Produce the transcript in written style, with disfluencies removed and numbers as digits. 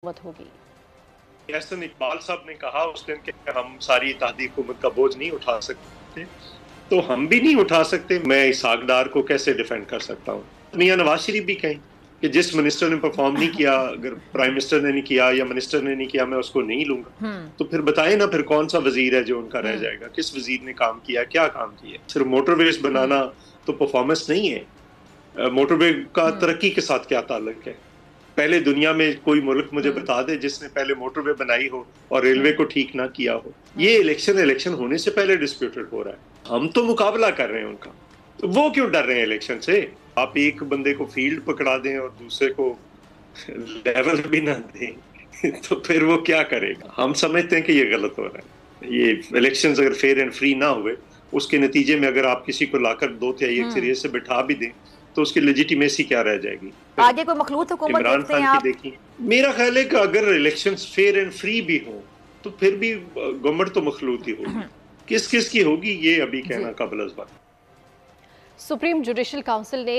होगी। एहसन इकबाल साहब ने कहा उस दिन कि हम सारी इत्तेहादी हुकूमत का बोझ नहीं उठा सकते, तो हम भी नहीं उठा सकते। मैं इसहाक डार को कैसे डिफेंड कर सकता हूँ? मियां नवाज शरीफ भी कहें कि जिस मिनिस्टर ने परफॉर्म नहीं किया, अगर प्राइम मिनिस्टर ने नहीं किया या मिनिस्टर ने नहीं किया, मैं उसको नहीं लूंगा। तो फिर बताए ना, फिर कौन सा वजीर है जो उनका रह जाएगा? किस वजीर ने काम किया, क्या काम किया? सिर्फ मोटरवेज बनाना तो परफॉर्मेंस नहीं है। मोटरवे का तरक्की के साथ क्या ताल्लुक है? पहले दुनिया में कोई मुल्क मुझे बता दे जिसने पहले मोटरवे बनाई हो और रेलवे को ठीक ना किया हो। ये इलेक्शन होने से पहले डिस्प्यूटेड हो रहा है। हम तो मुकाबला कर रहे हैं उनका, तो वो क्यों डर रहे हैं इलेक्शन से? आप एक बंदे को फील्ड पकड़ा दें और दूसरे को लेवल भी ना दें तो फिर वो क्या करेगा? हम समझते हैं कि ये गलत हो रहा है। ये इलेक्शंस अगर फेयर एंड फ्री ना हुए, उसके नतीजे में अगर आप किसी को लाकर 2/3 अक्सरियत से बिठा भी दें तो उसकी लेजिटिमेसी क्या रह जाएगी? आगे कोई मखलूत हुकूमत इमरान देखते हैं खान की आप? देखिए, मेरा ख्याल है कि अगर इलेक्शंस फेयर एंड फ्री भी हो तो फिर भी गवर्नमेंट तो मखलूत ही होगी। किस किस की होगी ये अभी कहना काबिल-ए-ज़बान। सुप्रीम जुडिशल काउंसिल ने